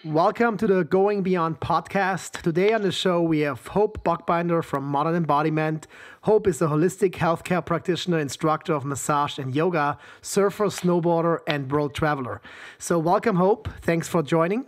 Welcome to the Going Beyond podcast. Today on the show, we have Hope Buchbinder from Modern Embodiment. Hope is a holistic healthcare practitioner, instructor of massage and yoga, surfer, snowboarder, and world traveler. So welcome, Hope. Thanks for joining.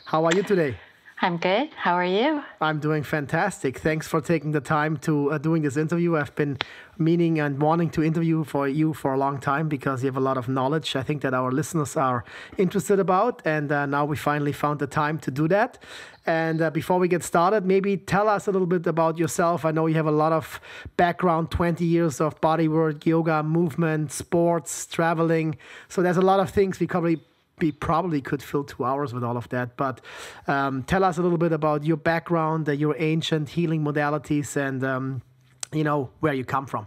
How are you today? I'm good. How are you? I'm doing fantastic. Thanks for taking the time to doing this interview. I've been meaning and wanting to interview for you for a long time because you have a lot of knowledge I think that our listeners are interested about. And now we finally found the time to do that. And before we get started, maybe tell us a little bit about yourself. I know you have a lot of background, 20 years of bodywork, yoga, movement, sports, traveling. So there's a lot of things we probably could fill 2 hours with all of that. But tell us a little bit about your background, your ancient healing modalities, and where you come from.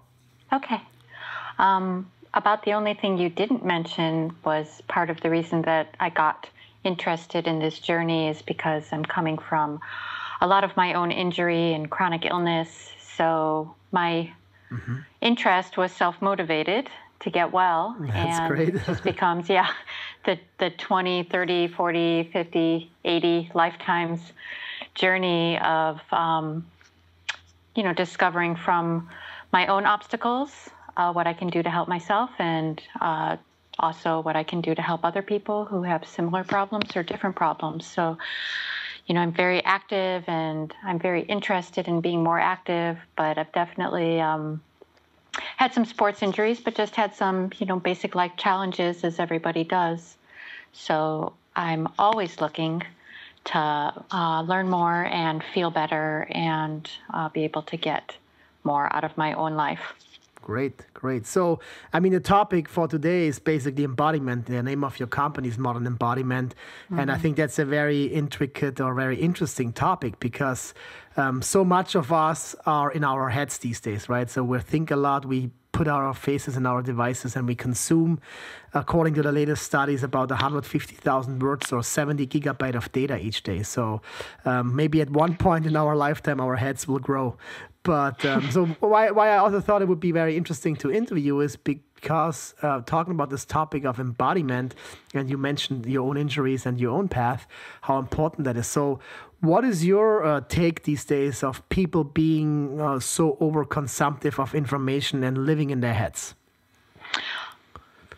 Okay. About the only thing you didn't mention was part of the reason that I got interested in this journey is because I'm coming from a lot of my own injury and chronic illness. So my interest was self-motivated to get well. That's great. It just becomes, the 20, 30, 40, 50, 80 lifetimes journey of, discovering from my own obstacles, what I can do to help myself, and also what I can do to help other people who have similar problems or different problems. So, I'm very active and I'm very interested in being more active, but I've definitely had some sports injuries, but just had some, basic life challenges as everybody does. So I'm always looking to learn more and feel better and be able to get more out of my own life. Great. So, the topic for today is basically embodiment. The name of your company is Modern Embodiment. Mm-hmm. And I think that's a very intricate or very interesting topic because so much of us are in our heads these days, right? So we think a lot, we put our faces in our devices and we consume, according to the latest studies, about 150,000 words or 70 gigabyte of data each day. So maybe at one point in our lifetime, our heads will grow. But so why I also thought it would be very interesting to interview is because talking about this topic of embodiment, and you mentioned your own injuries and your own path, how important that is. So what is your take these days of people being so overconsumptive of information and living in their heads?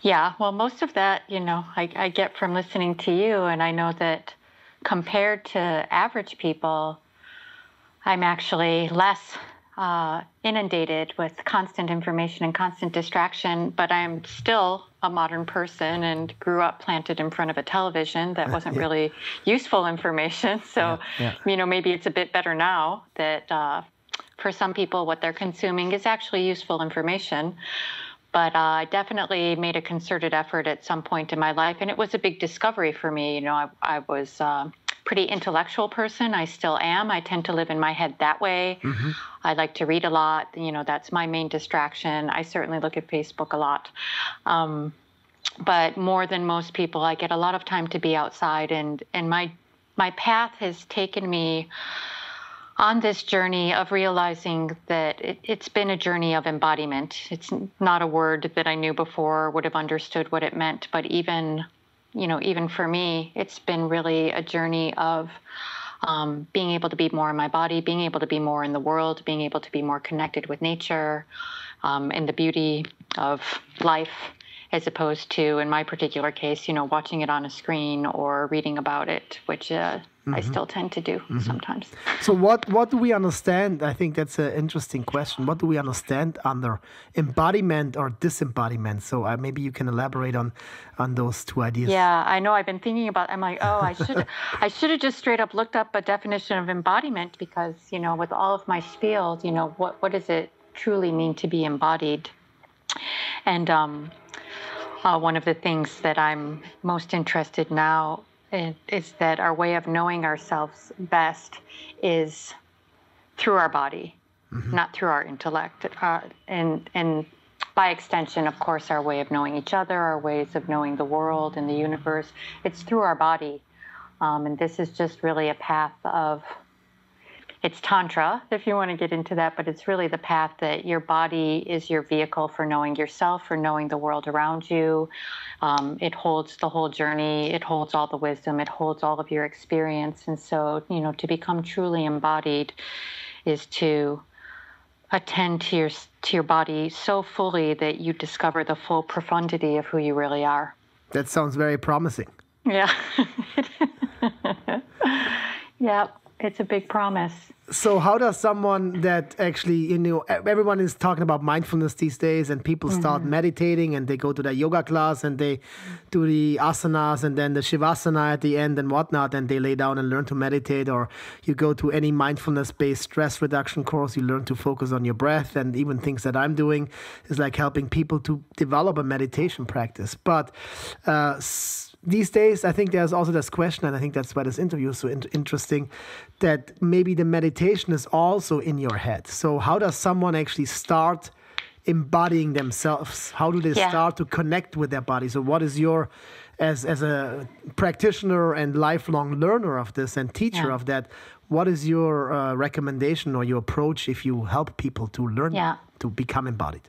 Yeah, well, most of that, I get from listening to you, and I know that compared to average people, I'm actually less inundated with constant information and constant distraction, but I'm still a modern person and grew up planted in front of a television that wasn't really useful information. So, maybe it's a bit better now that for some people what they're consuming is actually useful information. But I definitely made a concerted effort at some point in my life, and it was a big discovery for me. I was pretty intellectual person. I still am. I tend to live in my head that way. Mm-hmm. I like to read a lot. That's my main distraction. I certainly look at Facebook a lot. But more than most people, I get a lot of time to be outside. And my path has taken me on this journey of realizing that it's been a journey of embodiment. It's not a word that I knew before, would have understood what it meant, but even for me, it's been really a journey of being able to be more in my body, being able to be more in the world, being able to be more connected with nature, and the beauty of life, as opposed to, in my particular case, watching it on a screen or reading about it, which I still tend to do sometimes. So what do we understand? I think that's an interesting question. What do we understand under embodiment or disembodiment? So maybe you can elaborate on those two ideas. Yeah, I know. I've been thinking about. I'm like, I should have just straight up looked up a definition of embodiment because with all of my spiel, what does it truly mean to be embodied? And one of the things that I'm most interested now is that our way of knowing ourselves best is through our body, not through our intellect. And by extension, of course, our way of knowing each other, our ways of knowing the world and the universe, it's through our body. And this is just really a path of it's tantra, if you want to get into that, but it's really the path that your body is your vehicle for knowing yourself, for knowing the world around you. It holds the whole journey. It holds all the wisdom. It holds all of your experience. And so, to become truly embodied is to attend to your body so fully that you discover the full profundity of who you really are. That sounds very promising. Yeah. Yeah, it's a big promise. So how does someone that actually, everyone is talking about mindfulness these days, and people start meditating and they go to their yoga class and they do the asanas and then the shavasana at the end and whatnot, and they lay down and learn to meditate, or you go to any mindfulness-based stress reduction course, you learn to focus on your breath, and even things that I'm doing is like helping people to develop a meditation practice. But these days, I think there's also this question, and I think that's why this interview is so interesting, that maybe the meditation is also in your head. So how does someone actually start embodying themselves? How do they start to connect with their body? So what is your, as a practitioner and lifelong learner of this and teacher of that, what is your recommendation or your approach if you help people to learn to become embodied?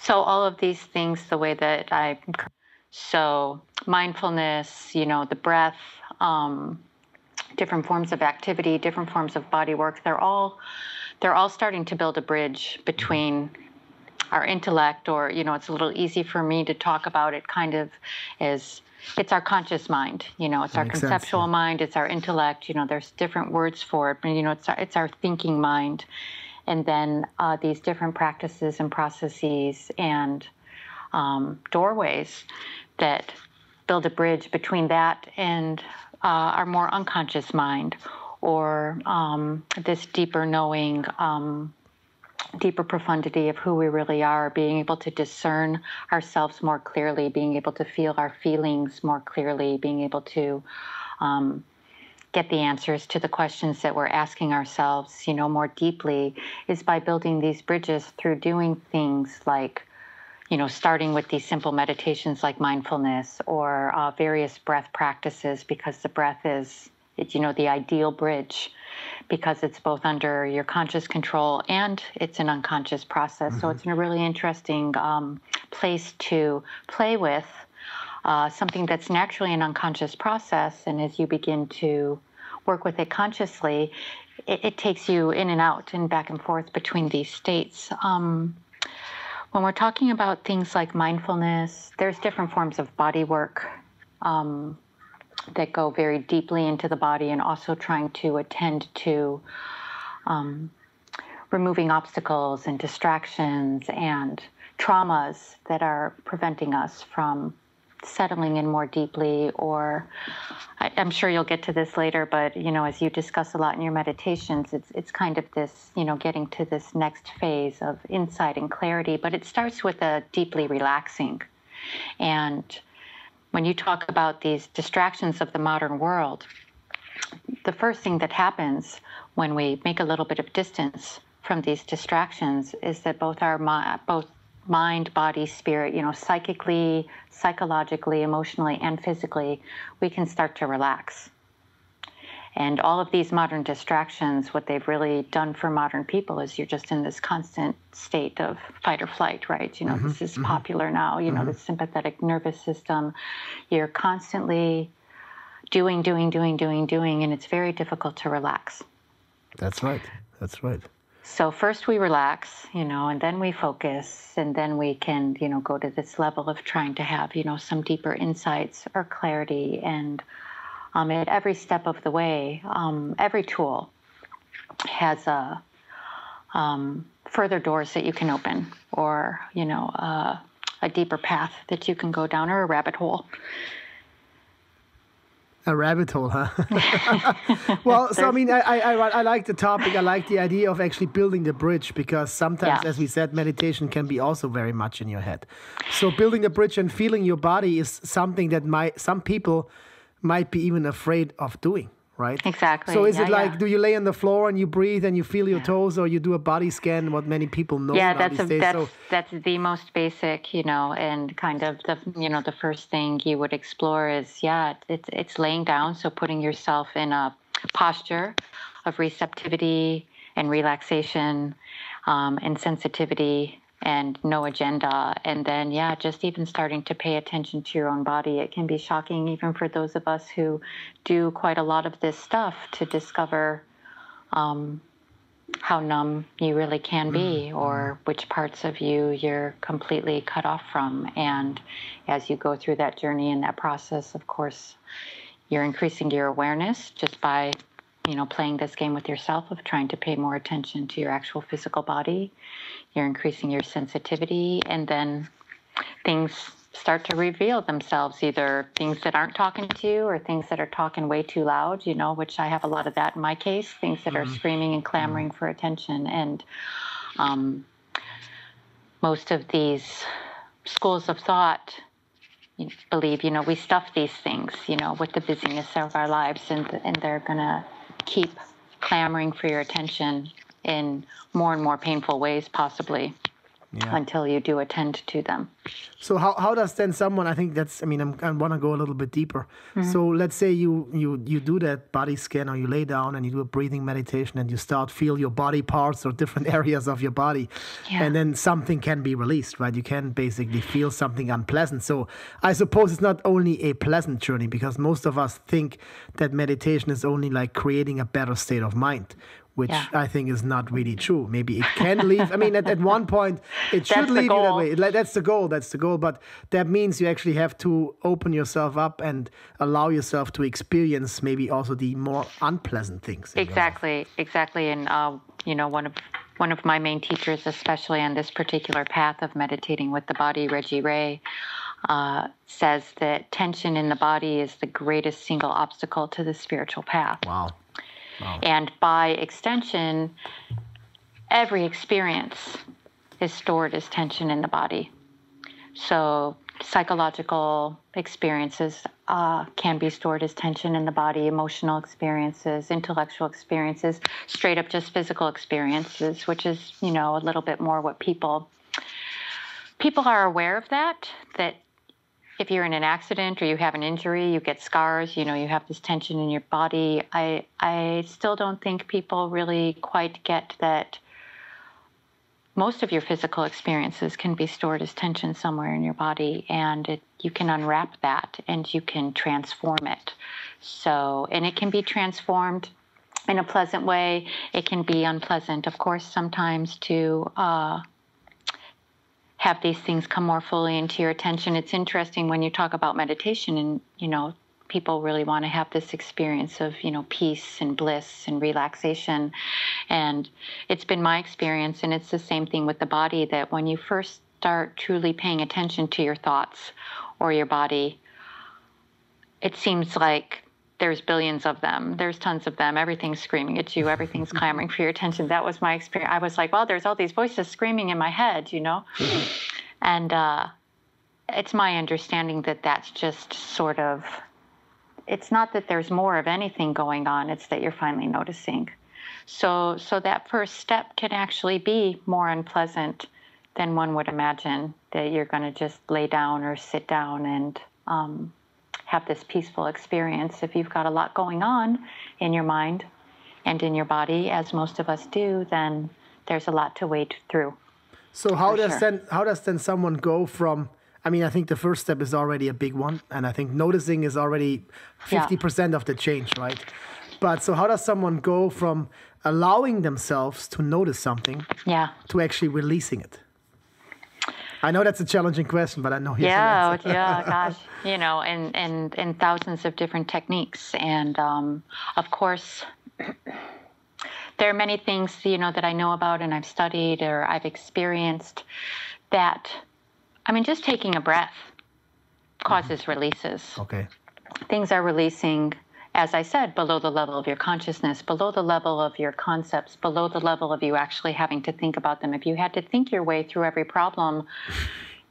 So all of these things, the way that so mindfulness, the breath, different forms of activity, different forms of body work, they're all starting to build a bridge between our intellect, or, it's a little easy for me to talk about it kind of as it's our conscious mind, it's our conceptual mind, it's our intellect, there's different words for it, but, it's our thinking mind. And then these different practices and processes and doorways that build a bridge between that and our more unconscious mind, or this deeper knowing, deeper profundity of who we really are, being able to discern ourselves more clearly, being able to feel our feelings more clearly, being able to get the answers to the questions that we're asking ourselves, more deeply, is by building these bridges through doing things like, starting with these simple meditations like mindfulness, or various breath practices, because the breath is, the ideal bridge, because it's both under your conscious control and it's an unconscious process. So it's a really interesting place to play with something that's naturally an unconscious process. And as you begin to work with it consciously, it takes you in and out and back and forth between these states. When we're talking about things like mindfulness, there's different forms of body work that go very deeply into the body, and also trying to attend to removing obstacles and distractions and traumas that are preventing us from settling in more deeply. Or I'm sure you'll get to this later, but as you discuss a lot in your meditations, it's kind of this, getting to this next phase of insight and clarity. But it starts with a deeply relaxing. And when you talk about these distractions of the modern world, the first thing that happens when we make a little bit of distance from these distractions is that both mind, body, spirit, psychically, psychologically, emotionally, and physically, we can start to relax. And all of these modern distractions, what they've really done for modern people is you're just in this constant state of fight or flight, right? This is popular now, the sympathetic nervous system. You're constantly doing, and it's very difficult to relax. That's right. So first we relax, and then we focus, and then we can, go to this level of trying to have, some deeper insights or clarity. And at every step of the way, every tool has further doors that you can open, or, a deeper path that you can go down, or a rabbit hole. A rabbit hole, huh? Well, so I like the topic. I like the idea of actually building the bridge, because sometimes, as we said, meditation can be also very much in your head. So building the bridge and feeling your body is something that some people might be even afraid of doing, right? Exactly. So is it like, do you lay on the floor and you breathe and you feel your toes, or you do a body scan, what many people know these days? That's the most basic, and kind of the first thing you would explore is, it's laying down. So putting yourself in a posture of receptivity and relaxation and sensitivity and no agenda. And then, just even starting to pay attention to your own body. It can be shocking, even for those of us who do quite a lot of this stuff, to discover how numb you really can be, or which parts of you you're completely cut off from. And as you go through that journey and that process, of course, you're increasing your awareness just by, playing this game with yourself of trying to pay more attention to your actual physical body. You're increasing your sensitivity, and then things start to reveal themselves, either things that aren't talking to you or things that are talking way too loud, which I have a lot of that in my case, things that are screaming and clamoring for attention. And most of these schools of thought believe, we stuff these things, with the busyness of our lives, and they're going to keep clamoring for your attention in more and more painful ways, possibly, until you do attend to them. So how does then someone, I want to go a little bit deeper. So let's say you do that body scan, or you lay down and you do a breathing meditation and you start feel your body parts or different areas of your body. And then something can be released, right? You can basically feel something unpleasant. So I suppose it's not only a pleasant journey, because most of us think that meditation is only like creating a better state of mind, which I think is not really true. Maybe it can leave. At one point, it should leave you that way. That's the goal. But that means you actually have to open yourself up and allow yourself to experience maybe also the more unpleasant things. Exactly. And, one of my main teachers, especially on this particular path of meditating with the body, Reggie Ray, says that tension in the body is the greatest single obstacle to the spiritual path. Wow. And by extension, every experience is stored as tension in the body. So psychological experiences can be stored as tension in the body, emotional experiences, intellectual experiences, straight up just physical experiences, which is, a little bit more what people are aware of that if you're in an accident or you have an injury, you get scars, you have this tension in your body. I still don't think people really quite get that most of your physical experiences can be stored as tension somewhere in your body, and you can unwrap that and you can transform it. And it can be transformed in a pleasant way. It can be unpleasant, of course, sometimes to have these things come more fully into your attention. It's interesting when you talk about meditation and, people really want to have this experience of, peace and bliss and relaxation. And it's been my experience, and it's the same thing with the body, that when you first start truly paying attention to your thoughts or your body, it seems like there's billions of them. There's tons of them. Everything's screaming at you. Everything's clamoring for your attention. That was my experience. I was like, well, there's all these voices screaming in my head, And it's my understanding that that's just sort of, it's not that there's more of anything going on. It's that you're finally noticing. So that first step can actually be more unpleasant than one would imagine, that you're going to just lay down or sit down and have this peaceful experience. If you've got a lot going on in your mind and in your body, as most of us do, then there's a lot to wade through. So how does then someone go from, I think the first step is already a big one, and I think noticing is already 50% of the change, right? But so how does someone go from allowing themselves to notice something to actually releasing it? I know that's a challenging question, but I know you can answer. Gosh, and thousands of different techniques. And of course, there are many things, that I know about and I've studied or I've experienced that, just taking a breath causes releases. Okay. Things are releasing, as I said, below the level of your consciousness, below the level of your concepts, below the level of you actually having to think about them. If you had to think your way through every problem,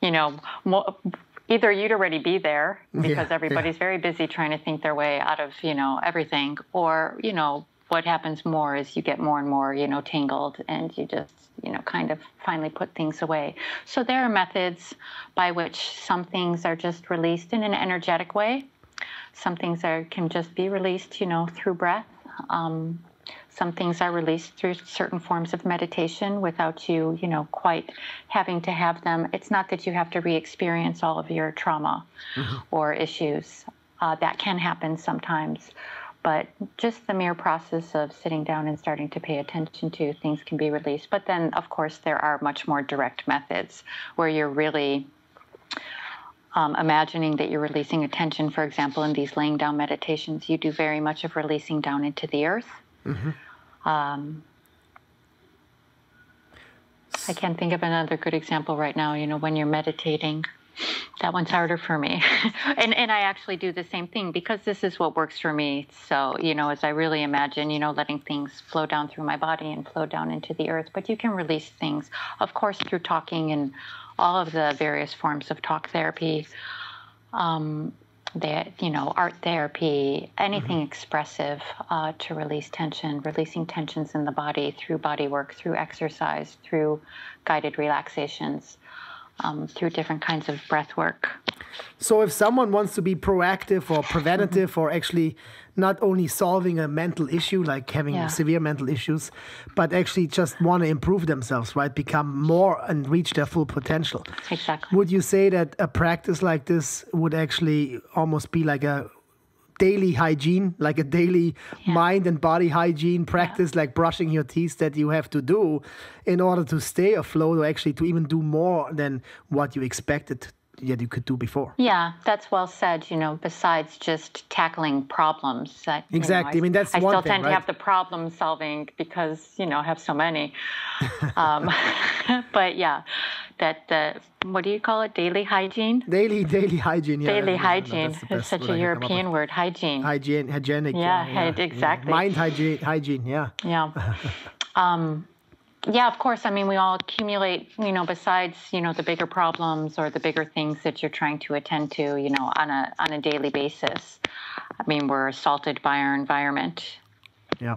either you'd already be there because everybody's very busy trying to think their way out of, everything, or, what happens more is you get more and more, tangled, and you just, kind of finally put things away. So there are methods by which some things are just released in an energetic way. Some things can just be released, through breath. Some things are released through certain forms of meditation without you, quite having to have them. It's not that you have to re-experience all of your trauma or issues. That can happen sometimes. But just the mere process of sitting down and starting to pay attention to things can be released. But then, of course, there are much more direct methods where you're really imagining that you're releasing attention. For example, in these laying down meditations, you do very much of releasing down into the earth. I can't think of another good example right now. When you're meditating, that one's harder for me. and I actually do the same thing because this is what works for me. So, as I really imagine, letting things flow down through my body and flow down into the earth. But you can release things, of course, through talking and all of the various forms of talk therapy, art therapy, anything expressive to release tension, releasing tensions in the body through body work, through exercise, through guided relaxations, through different kinds of breath work. So if someone wants to be proactive or preventative or actually not only solving a mental issue, like having severe mental issues, but actually just want to improve themselves, right? Become more and reach their full potential. Exactly. Would you say that a practice like this would actually almost be like a daily hygiene, like a daily mind and body hygiene practice, like brushing your teeth that you have to do in order to stay afloat or actually to even do more than what you expected that you could do before? Yeah, that's well said. Besides just tackling problems. Exactly. That's I one still thing, tend right? to have the problem solving because, I have so many. But yeah, what do you call it? Daily hygiene? Daily hygiene. Yeah, Daily hygiene. No, It's such a European word, hygiene. Hygienic. Exactly. Mind hygiene. Yeah. Yeah. Yeah, of course. We all accumulate, besides, the bigger problems or the bigger things that you're trying to attend to, on a daily basis. We're assaulted by our environment. Yeah.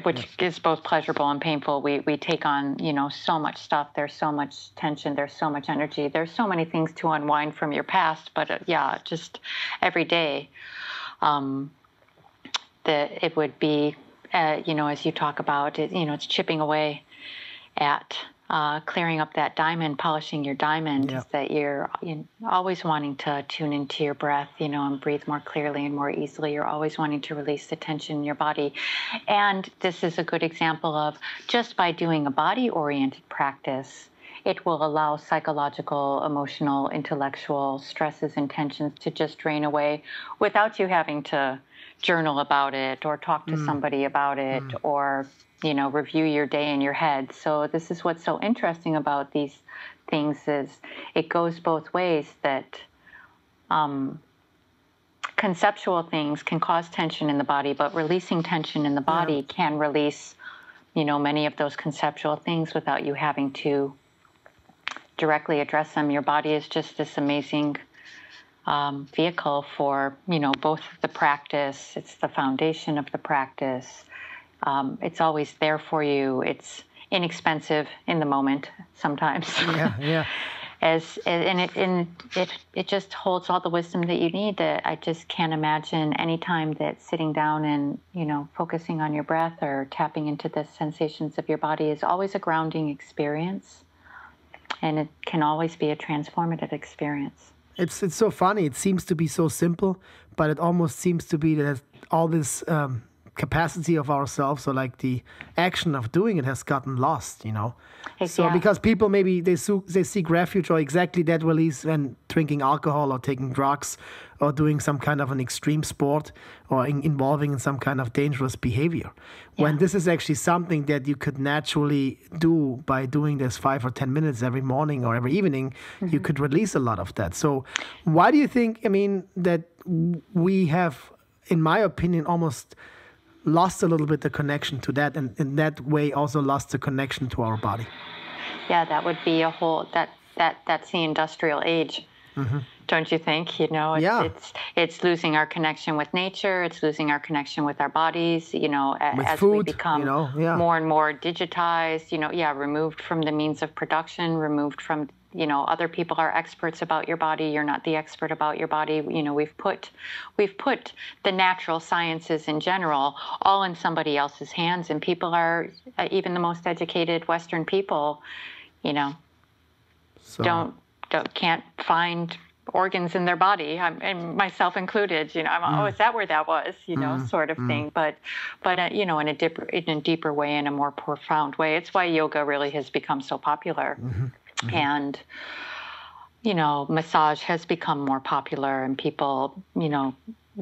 Which is both pleasurable and painful. We take on, so much stuff. There's so much tension. There's so much energy. There's so many things to unwind from your past. But just every day, that it would be, as you talk about it, it's chipping away at clearing up that diamond, polishing your diamond, is that you're always wanting to tune into your breath, and breathe more clearly and more easily. You're always wanting to release the tension in your body. And this is a good example of just by doing a body-oriented practice, it will allow psychological, emotional, intellectual stresses and tensions to just drain away without you having to journal about it or talk to somebody about it or review your day in your head. So this is what's so interesting about these things is it goes both ways, that conceptual things can cause tension in the body, but releasing tension in the body can release, many of those conceptual things without you having to directly address them. Your body is just this amazing vehicle for, both the practice. It's the foundation of the practice. It's always there for you. It's inexpensive in the moment sometimes. Yeah. It just holds all the wisdom that you need. That I just can't imagine any time that sitting down and focusing on your breath or tapping into the sensations of your body is always a grounding experience, and it can always be a transformative experience. It's so funny. It seems to be so simple, but it almost seems to be that all this capacity of ourselves, or like the action of doing it, has gotten lost, So because people maybe they seek refuge or exactly that release when drinking alcohol or taking drugs or doing some kind of an extreme sport or involving in some kind of dangerous behavior. When this is actually something that you could naturally do by doing this 5 or 10 minutes every morning or every evening, you could release a lot of that. So why do you think, that we have, in my opinion, almost lost a little bit the connection to that, and in that way also lost the connection to our body? Yeah, that would be that's the industrial age. Don't you think? It's losing our connection with nature. It's losing our connection with our bodies. As food, we become more and more digitized. Removed from the means of production, removed from other people are experts about your body. You're not the expert about your body. We've put the natural sciences in general all in somebody else's hands, and people are, even the most educated Western people, So, can't find organs in their body, and myself included. Oh, is that where that was? Sort of thing. But in a deeper way, in a more profound way. It's why yoga really has become so popular, and massage has become more popular, and people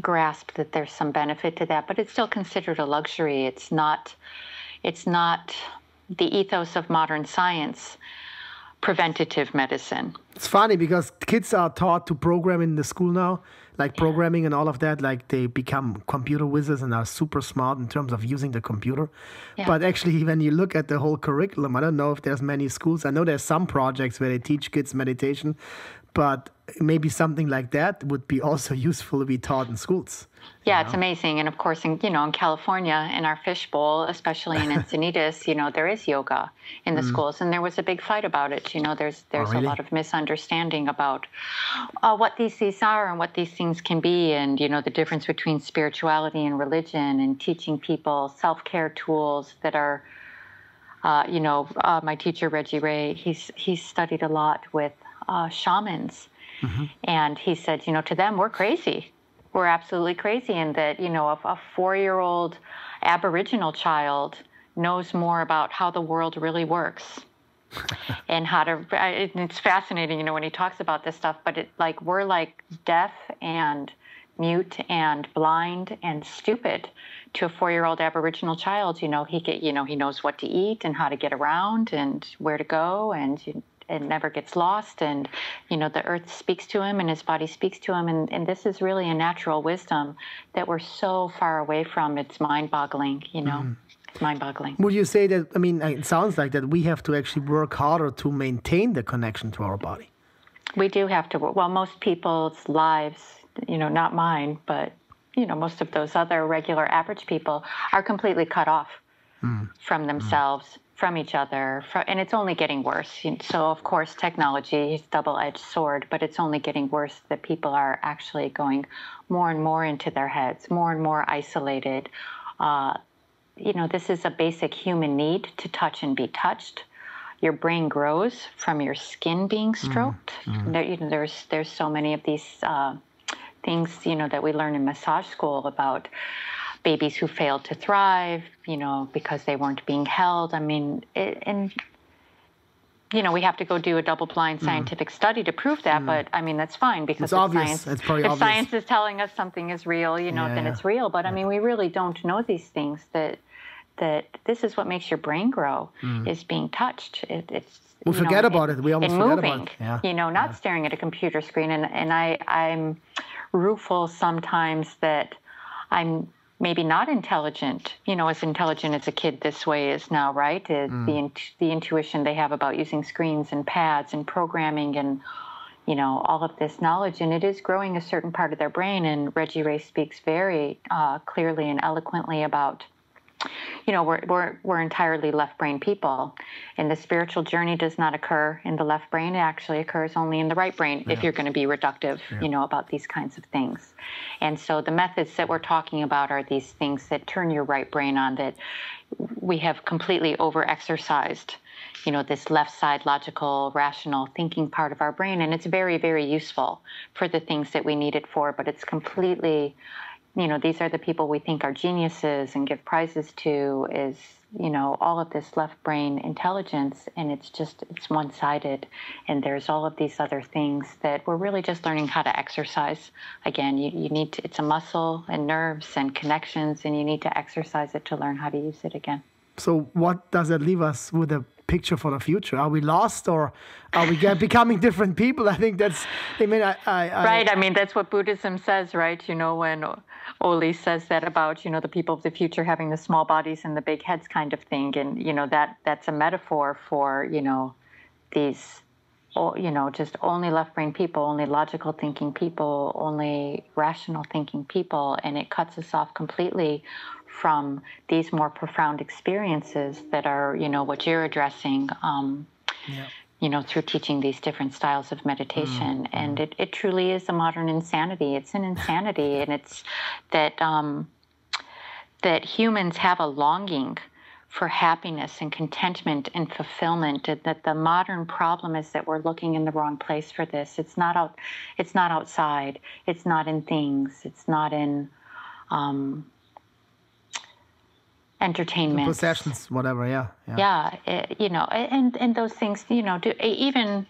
grasp that there's some benefit to that. But it's still considered a luxury. It's not the ethos of modern science. Preventative medicine. it's funny because kids are taught to program in the school now, like programming and all of that. Like they become computer wizards and are super smart in terms of using the computer. Yeah. But actually, when you look at the whole curriculum, I don't know if there's many schools. I know there's some projects where they teach kids meditation, but maybe something like that would be also useful to be taught in schools. Yeah, it's amazing. And of course, in California, in our fishbowl, especially in Encinitas, there is yoga in the schools. And there was a big fight about it. There's really? a lot of misunderstanding about what these things are and what these things can be. And, the difference between spirituality and religion, and teaching people self-care tools that are, my teacher, Reggie Ray, he's studied a lot with shamans. And he said, to them, we're crazy. We're absolutely crazy, in that, a 4-year-old Aboriginal child knows more about how the world really works and how to. It's fascinating, when he talks about this stuff. But we're like deaf and mute and blind and stupid to a 4-year-old Aboriginal child. He knows what to eat and how to get around and where to go, and it never gets lost, and the earth speaks to him and his body speaks to him, and this is really a natural wisdom that we're so far away from. It's mind-boggling. It's mind-boggling. Would you say that, it sounds like that we have to actually work harder to maintain the connection to our body? We do have to. Well, most people's lives, not mine, but most of those other regular average people are completely cut off from themselves, from each other, and it's only getting worse. So, of course, technology is a double-edged sword, but it's only getting worse that people are actually going more and more into their heads, more and more isolated. This is a basic human need to touch and be touched. Your brain grows from your skin being stroked. There's so many of these things, that we learn in massage school about babies who failed to thrive, because they weren't being held. We have to go do a double-blind scientific study to prove that. But that's fine, because if science is telling us something is real, then it's real. But we really don't know these things. That this is what makes your brain grow, is being touched. We forget about it. We almost forget moving, about it. Not staring at a computer screen. And I'm rueful sometimes that I'm maybe not intelligent, as intelligent as a kid this way is now, right? The intuition they have about using screens and pads and programming and, all of this knowledge. And it is growing a certain part of their brain. And Reggie Ray speaks very clearly and eloquently about, we're entirely left brain people, and the spiritual journey does not occur in the left brain. It actually occurs only in the right brain if you're going to be reductive, about these kinds of things. And so the methods that we're talking about are these things that turn your right brain on, that we have completely over-exercised, this left side logical, rational thinking part of our brain. And it's very, very useful for the things that we need it for, but it's completely... these are the people we think are geniuses and give prizes to, is, all of this left brain intelligence. And it's one-sided. And there's all of these other things that we're really just learning how to exercise. Again, you need to, it's a muscle and nerves and connections, and you need to exercise it to learn how to use it again. So what does that leave us with a picture for the future? Are we lost, or are we becoming different people? I think that's, right. That's what Buddhism says, right? When Oli says that about, the people of the future having the small bodies and the big heads kind of thing. And, that's a metaphor for, these, just only left brain people, only logical thinking people, only rational thinking people. And it cuts us off completely from these more profound experiences that are, what you're addressing, through teaching these different styles of meditation. And it truly is a modern insanity. It's an insanity. And it's that humans have a longing for happiness and contentment and fulfillment, and that the modern problem is that we're looking in the wrong place for this. It's not outside. It's not in things. It's not in entertainment, the possessions, whatever. And those things, do even,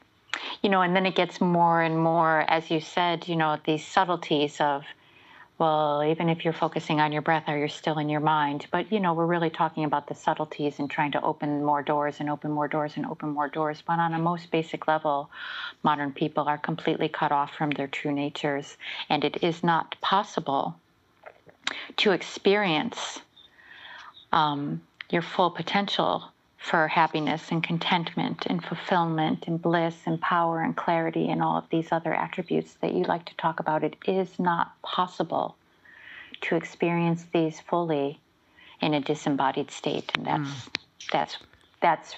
and then it gets more and more, as you said, these subtleties of, well, even if you're focusing on your breath, or you're still in your mind, but we're really talking about the subtleties and trying to open more doors and open more doors and open more doors. But on a most basic level, modern people are completely cut off from their true natures, and it is not possible to experience your full potential for happiness and contentment and fulfillment and bliss and power and clarity and all of these other attributes that you like to talk about. It is not possible to experience these fully in a disembodied state, and that's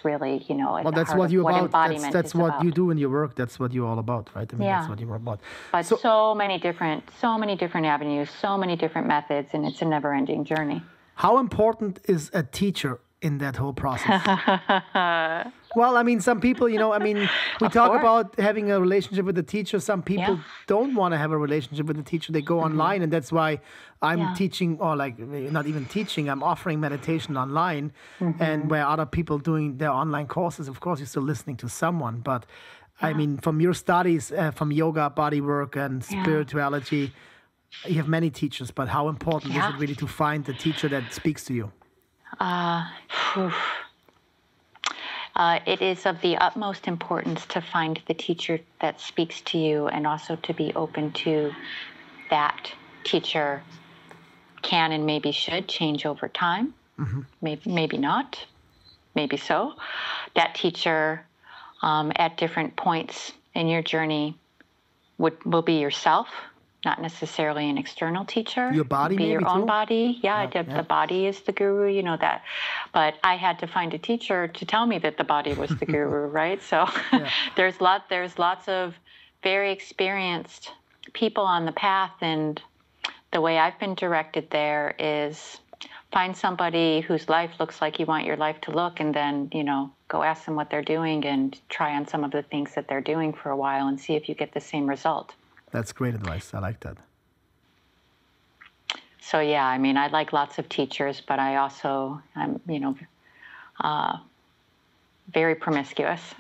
really, well, that's what you're about. That's what about. You do in your work. That's what you're all about, right? I mean, that's what you're about. But so many different avenues, so many different methods, and it's a never-ending journey. How important is a teacher in that whole process? Well, I mean, some people, we talk about having a relationship with the teacher. Some people don't want to have a relationship with the teacher. They go online, and that's why I'm teaching, or not even teaching, I'm offering meditation online. And where other people doing their online courses, of course, you're still listening to someone. But I mean, from your studies, from yoga, body work, and spirituality, you have many teachers, but how important is it really to find the teacher that speaks to you? It is of the utmost importance to find the teacher that speaks to you, and also to be open to that teacher can and maybe should change over time. Maybe not, maybe so. That teacher at different points in your journey will be yourself. Not necessarily an external teacher. Your body, be maybe your own too? body. The body is the guru, that. But I had to find a teacher to tell me that the body was the guru, right? So there's lots of very experienced people on the path, and the way I've been directed there is find somebody whose life looks like you want your life to look, and then go ask them what they're doing and try on some of the things that they're doing for a while and see if you get the same result. That's great advice. I like that. So, I like lots of teachers, but I'm very promiscuous.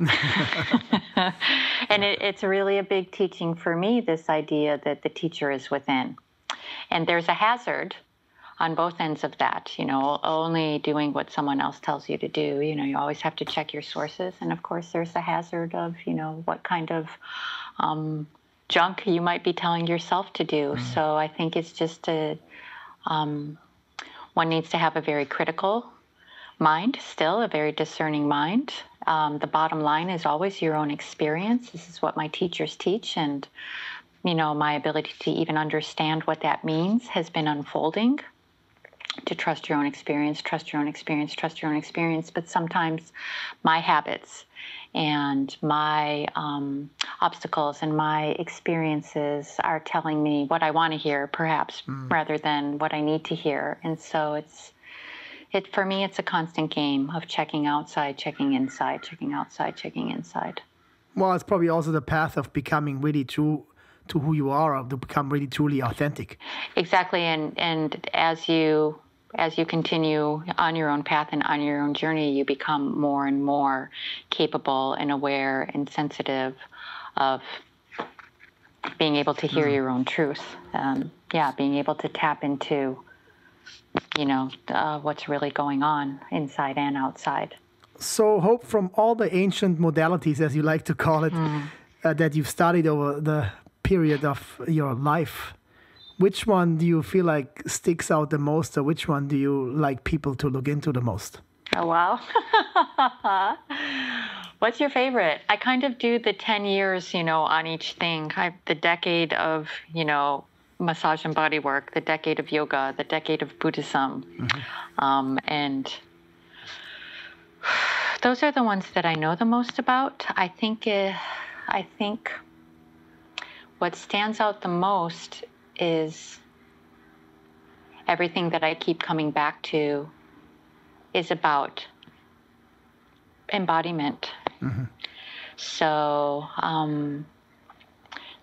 And it's really a big teaching for me, this idea that the teacher is within. And there's a hazard on both ends of that, only doing what someone else tells you to do. You always have to check your sources. And of course, there's the hazard of, what kind of junk you might be telling yourself to do. So I think it's just one needs to have a very critical mind, still a very discerning mind. The bottom line is always your own experience. This is what my teachers teach, and my ability to even understand what that means has been unfolding. To trust your own experience, trust your own experience, trust your own experience. But sometimes my habits and my obstacles and my experiences are telling me what I want to hear, perhaps, rather than what I need to hear. And so for me, it's a constant game of checking outside, checking inside, checking outside, checking inside. Well, it's probably also the path of becoming really true to who you are, or to become really truly authentic. Exactly, and as you continue on your own path and on your own journey, you become more and more capable and aware and sensitive of being able to hear your own truth. Being able to tap into, what's really going on inside and outside. So, Hope, from all the ancient modalities, as you like to call it, that you've studied over the period of your life, which one do you feel like sticks out the most, or which one do you like people to look into the most? Oh, wow. What's your favorite? I kind of do the 10 years, on each thing. The decade of, massage and body work, the decade of yoga, the decade of Buddhism, and those are the ones that I know the most about. I think what stands out the most is everything that I keep coming back to is about embodiment. Mm-hmm. So,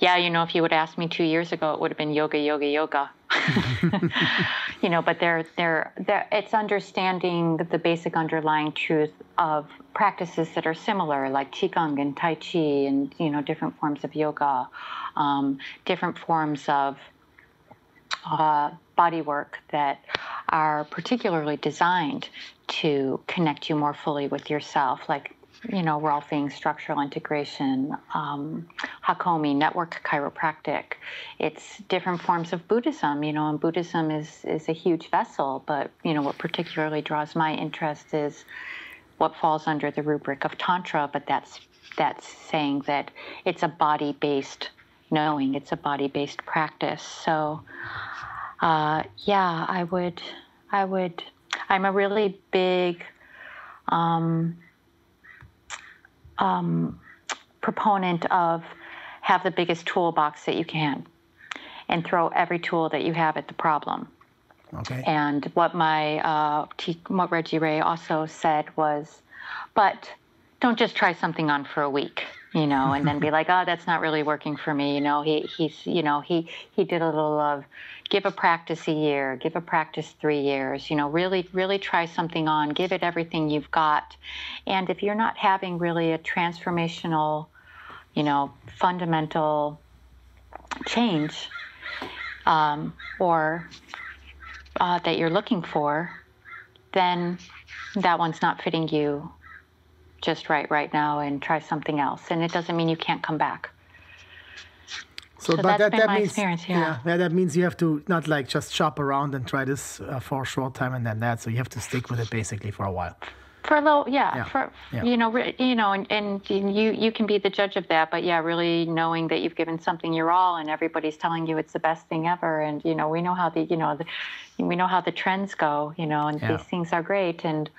if you would ask me 2 years ago, it would have been yoga, yoga, yoga. But it's understanding the basic underlying truth of practices that are similar, like Qigong and Tai Chi and, different forms of yoga, different forms of body work that are particularly designed to connect you more fully with yourself, like Rolfing, structural integration, Hakomi, network chiropractic. It's different forms of Buddhism, and Buddhism is a huge vessel, but, what particularly draws my interest is what falls under the rubric of Tantra, but that's saying that it's a body-based knowing, it's a body-based practice. So, I'm a really big, proponent of have the biggest toolbox that you can and throw every tool that you have at the problem. Okay. And what what Reggie Ray also said was, but don't just try something on for a week, and then be like, oh, that's not really working for me. He did a little of give a practice a year, give a practice 3 years, really try something on, give it everything you've got. And if you're not having really a transformational, fundamental change, or that you're looking for, then that one's not fitting you just right now, and try something else. And it doesn't mean you can't come back. So that's been my experience, yeah. That means you have to not like just shop around and try this for a short time and then that. So you have to stick with it basically for a while. For a little, and you can be the judge of that, but really knowing that you've given something your all, and everybody's telling you it's the best thing ever, and we know how the trends go, and these things are great, and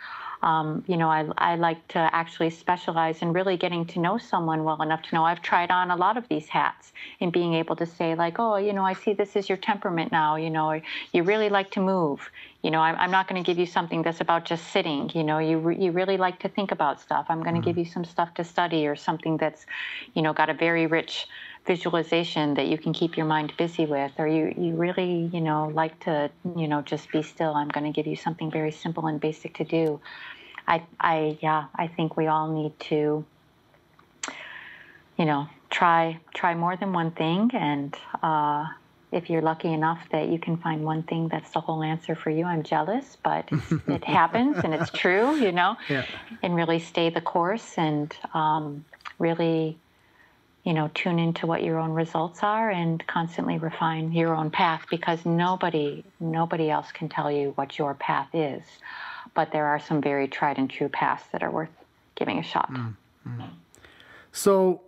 I like to actually specialize in really getting to know someone well enough to know I've tried on a lot of these hats, and being able to say like, oh, I see this is your temperament now, you really like to move. I'm not going to give you something that's about just sitting. You really like to think about stuff. I'm going to give you some stuff to study, or something that's, got a very rich visualization that you can keep your mind busy with, or you really, like to, just be still. I'm going to give you something very simple and basic to do. I think we all need to, try more than one thing, and if you're lucky enough that you can find one thing that's the whole answer for you, I'm jealous, but it happens and it's true, and really stay the course, and really, tune into what your own results are, and constantly refine your own path, because nobody else can tell you what your path is. But there are some very tried and true paths that are worth giving a shot. Mm-hmm. So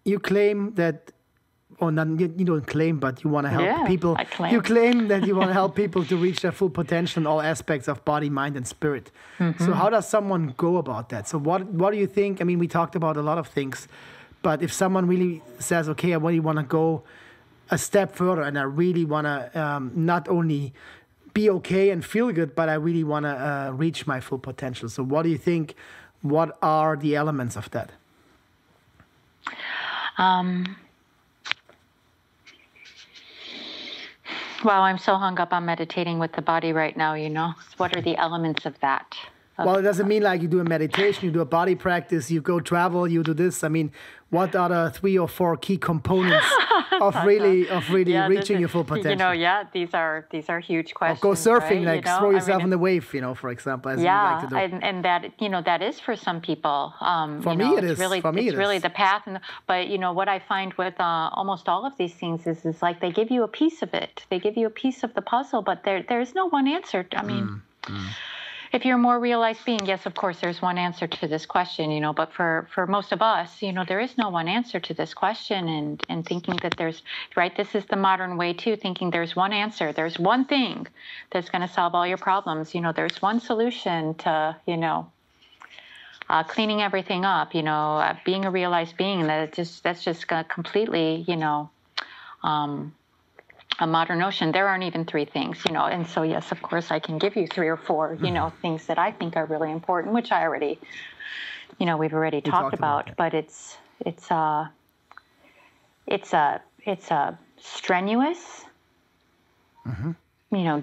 you claim that, or not, you don't claim, but you want to help people. I claim. You claim that you want to help people to reach their full potential in all aspects of body, mind, and spirit. Mm-hmm. So how does someone go about that? So what do you think? I mean, we talked about a lot of things, but if someone really says, okay, I really want to go a step further, and I really want to not only be okay and feel good, but I really want to reach my full potential. So what do you think? What are the elements of that? Wow, I'm so hung up on meditating with the body right now, What are the elements of that? Well, it doesn't mean like you do a meditation, you do a body practice, you go travel, you do this. I mean, what are the 3 or 4 key components of really reaching your full potential? These are huge questions. Or go surfing, right? Throw yourself in the wave, for example, as you like to do. And that is for some people. For me, it is. It's really the path. But what I find with almost all of these things is like they give you a piece of it. They give you a piece of the puzzle, but there is no one answer. I mean. If you're a more realized being, yes, of course, there's one answer to this question, but for most of us, there is no one answer to this question, and thinking that there's, right, this is the modern way too, thinking there's one answer, there's one thing that's going to solve all your problems, there's one solution to, cleaning everything up, being a realized being. That's just completely, a modern notion. There aren't even three things, and so yes, of course, I can give you three or four, things that I think are really important, which I already, we've already talked about. But it's a strenuous,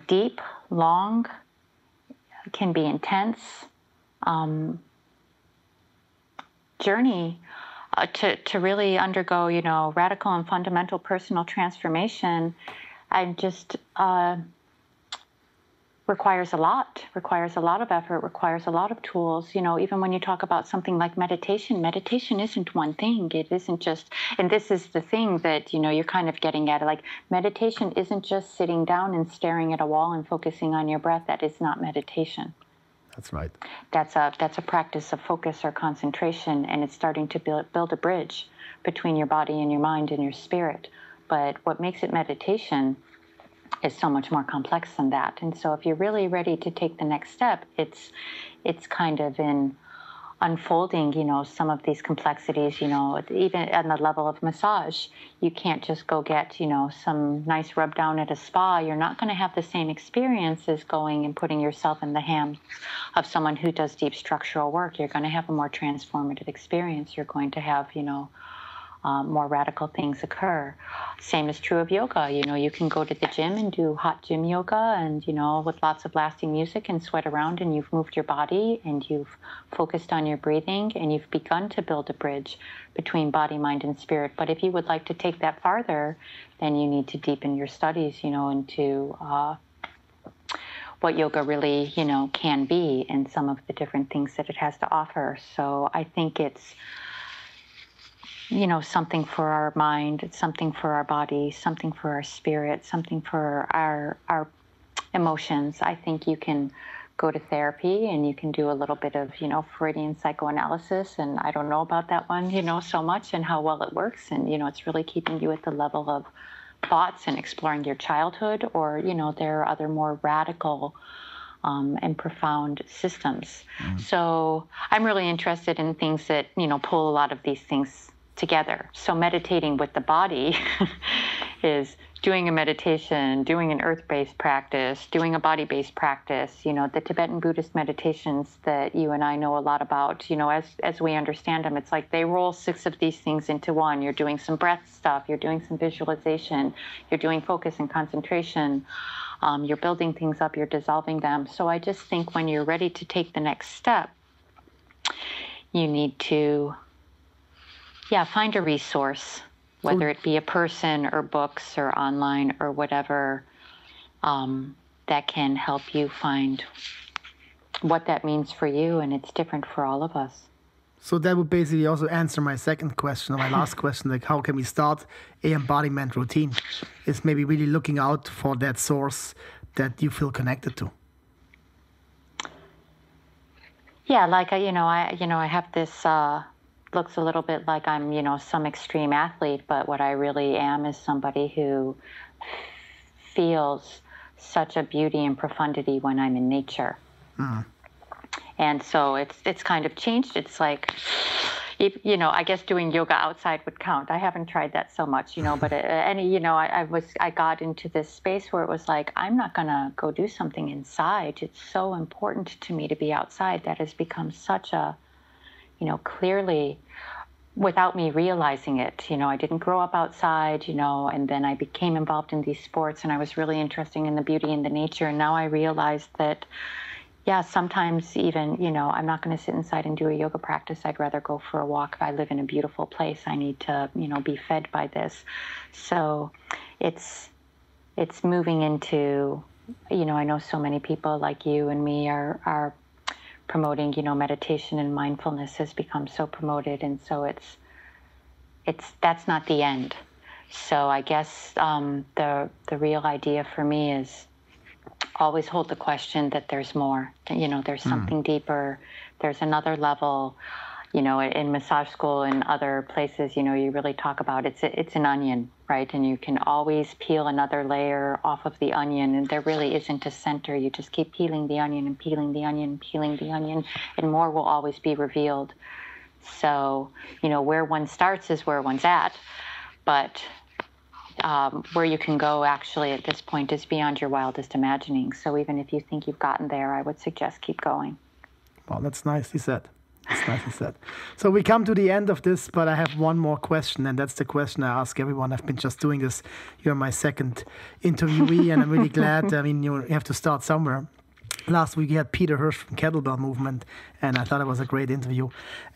deep, long, can be intense journey to really undergo, radical and fundamental personal transformation. And just requires a lot of effort, requires a lot of tools. Even when you talk about something like meditation isn't one thing. It isn't just, and this is the thing that, you're kind of getting at, like, meditation isn't just sitting down and staring at a wall and focusing on your breath. That is not meditation. That's right. That's a practice of focus or concentration, and it's starting to build a bridge between your body and your mind and your spirit. But what makes it meditation is so much more complex than that. And so if you're really ready to take the next step, it's kind of in unfolding, some of these complexities, even at the level of massage. You can't just go get, some nice rub down at a spa. You're not going to have the same experience as going and putting yourself in the hands of someone who does deep structural work. You're going to have a more transformative experience. You're going to have, more radical things occur. Same is true of yoga. You can go to the gym and do hot gym yoga and, with lots of lasting music and sweat around, and you've moved your body and you've focused on your breathing and you've begun to build a bridge between body, mind, and spirit. But if you would like to take that farther, then you need to deepen your studies, into what yoga really, can be and some of the different things that it has to offer. So I think it's, something for our mind, it's something for our body, something for our spirit, something for our emotions. I think you can go to therapy and you can do a little bit of, Freudian psychoanalysis. And I don't know about that one, so much and how well it works. And, it's really keeping you at the level of thoughts and exploring your childhood. Or, there are other more radical and profound systems. So I'm really interested in things that, pull a lot of these things together. So meditating with the body is doing a meditation, doing an earth-based practice, doing a body-based practice. The Tibetan Buddhist meditations that you and I know a lot about, as we understand them, it's like they roll 6 of these things into one. You're doing some breath stuff, you're doing some visualization, you're doing focus and concentration, you're building things up, you're dissolving them. So I just think when you're ready to take the next step, you need to find a resource, whether it be a person or books or online or whatever, that can help you find what that means for you. And it's different for all of us. So that would basically also answer my second question, or my last question, like how can we start a embodiment routine? Is maybe really looking out for that source that you feel connected to. Yeah, like, I have this... looks a little bit like I'm, some extreme athlete, but what I really am is somebody who feels such a beauty and profundity when I'm in nature. And so it's kind of changed. It's like, I guess doing yoga outside would count. I haven't tried that so much, but I got into this space where it was like, I'm not going to go do something inside. It's so important to me to be outside. That has become such a, clearly, without me realizing it, I didn't grow up outside, and then I became involved in these sports and I was really interested in the beauty and the nature. And now I realized that, sometimes even, I'm not going to sit inside and do a yoga practice. I'd rather go for a walk. If I live in a beautiful place, I need to, be fed by this. So it's moving into, I know so many people like you and me are promoting, meditation and mindfulness has become so promoted. And so that's not the end. So I guess the real idea for me is always hold the question that there's more, there's something deeper, there's another level. in massage school and other places, you really talk about it's an onion, right? And you can always peel another layer off of the onion, and there really isn't a center. You just keep peeling the onion and peeling the onion and peeling the onion, and more will always be revealed. So, where one starts is where one's at, but where you can go actually at this point is beyond your wildest imagining. So even if you think you've gotten there, I would suggest keep going. Well, that's nicely said. That's nicely said. So we come to the end of this, but I have one more question, and that's the question I ask everyone. I've been just doing this. You're my second interviewee, and I'm really glad. I mean, you have to start somewhere. Last week, we had Peter Hirsch from Kettlebell Movement, and I thought it was a great interview.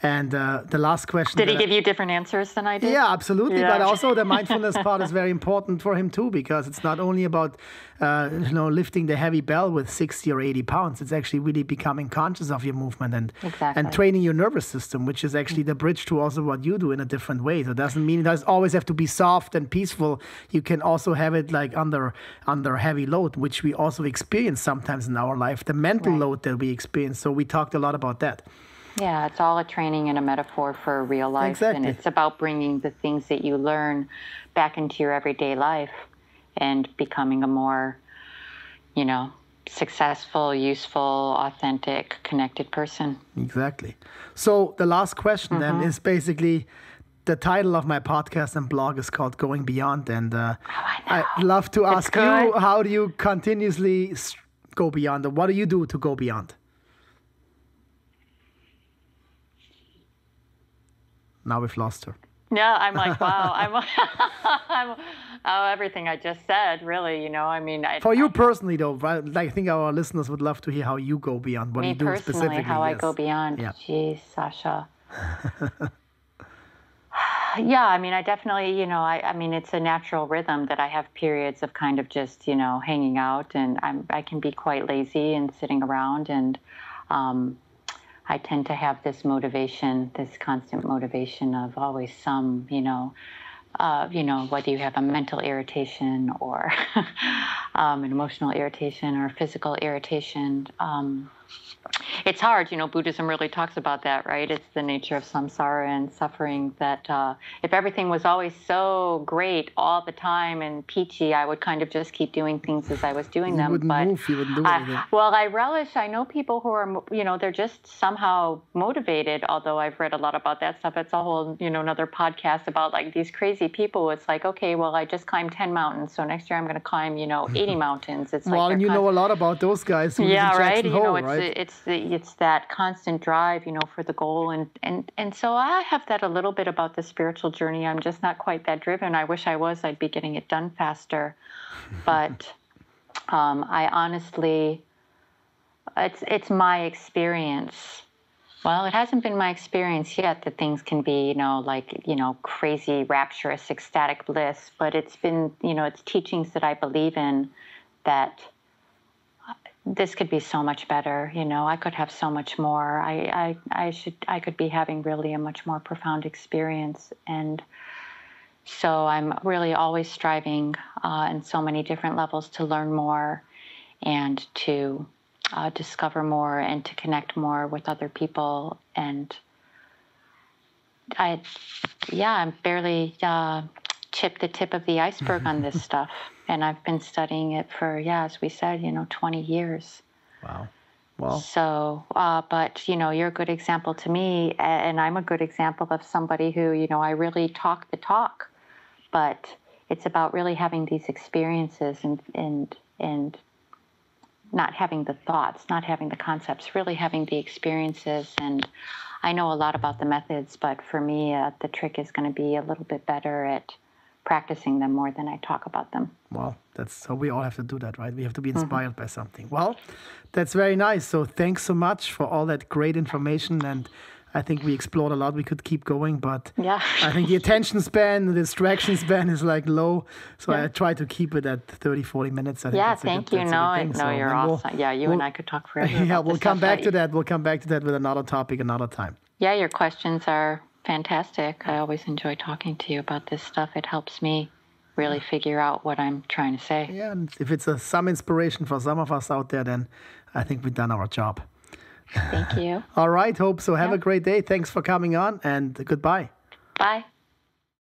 And the last question... Did he give you different answers than I did? Yeah, absolutely. Yeah. But also the mindfulness part is very important for him too, because it's not only about lifting the heavy bell with 60 or 80 pounds. It's actually really becoming conscious of your movement and training your nervous system, which is actually the bridge to also what you do in a different way. So it doesn't mean it does always have to be soft and peaceful. You can also have it like under heavy load, which we also experience sometimes in our life, the mental load that we experience. So we talked a lot about that. Yeah, it's all a training and a metaphor for real life. Exactly. And it's about bringing the things that you learn back into your everyday life and becoming a more, successful, useful, authentic, connected person. Exactly. So the last question then is basically, the title of my podcast and blog is called Going Beyond. And I'd love to ask you, how do you continuously go beyond? Or what do you do to go beyond? Now we've lost her. Yeah, I'm like, wow. Everything I just said, really, For you personally, though, right? Like, I think our listeners would love to hear how you go beyond. What do you do specifically? Me personally, how I go beyond. Yeah. Geez, Sasha. Yeah, I definitely, it's a natural rhythm that I have periods of kind of just, hanging out, and I can be quite lazy and sitting around, and I tend to have this motivation, this constant motivation of always some, whether you have a mental irritation or an emotional irritation or a physical irritation. It's hard, Buddhism really talks about that, right? It's the nature of samsara and suffering that if everything was always so great all the time and peachy, I would kind of just keep doing things as I was doing them. You wouldn't do anything. I know people who are, they're just somehow motivated, although I've read a lot about that stuff. It's a whole, another podcast about like these crazy people. It's like, okay, well, I just climbed 10 mountains, so next year I'm going to climb, 80 mountains. It's well, and you know a lot about those guys who live in Jackson Hole, right? It's that constant drive, for the goal. And so I have that a little bit about the spiritual journey. I'm just not quite that driven. I wish I was. I'd be getting it done faster. But I honestly, it's my experience. Well, it hasn't been my experience yet that things can be, crazy, rapturous, ecstatic bliss. But it's been, it's teachings that I believe in that this could be so much better. I could have so much more. I could be having really a much more profound experience. And so I'm really always striving in so many different levels to learn more and to discover more and to connect more with other people. And I'm barely chipped the tip of the iceberg on this stuff. And I've been studying it for, as we said, 20 years. Wow. Well. So, but, you're a good example to me, and I'm a good example of somebody who, I really talk the talk, but it's about really having these experiences and not having the thoughts, not having the concepts, really having the experiences. And I know a lot about the methods, but for me, the trick is going to be a little bit better at practicing them more than I talk about them. Well, so we all have to do that, right? We have to be inspired by something. Well, that's very nice. So thanks so much for all that great information. And I think we explored a lot. We could keep going, but I think the attention span, the distraction span is like low. So I try to keep it at 30, 40 minutes. I think thank you. No, you're awesome. You and I could talk forever. We'll come back to that. We'll come back to that with another topic another time. Yeah, your questions are fantastic. I always enjoy talking to you about this stuff. It helps me really figure out what I'm trying to say. Yeah, and if it's some inspiration for some of us out there, then I think we've done our job. Thank you. All right, Hope. So have a great day. Thanks for coming on, and goodbye. Bye.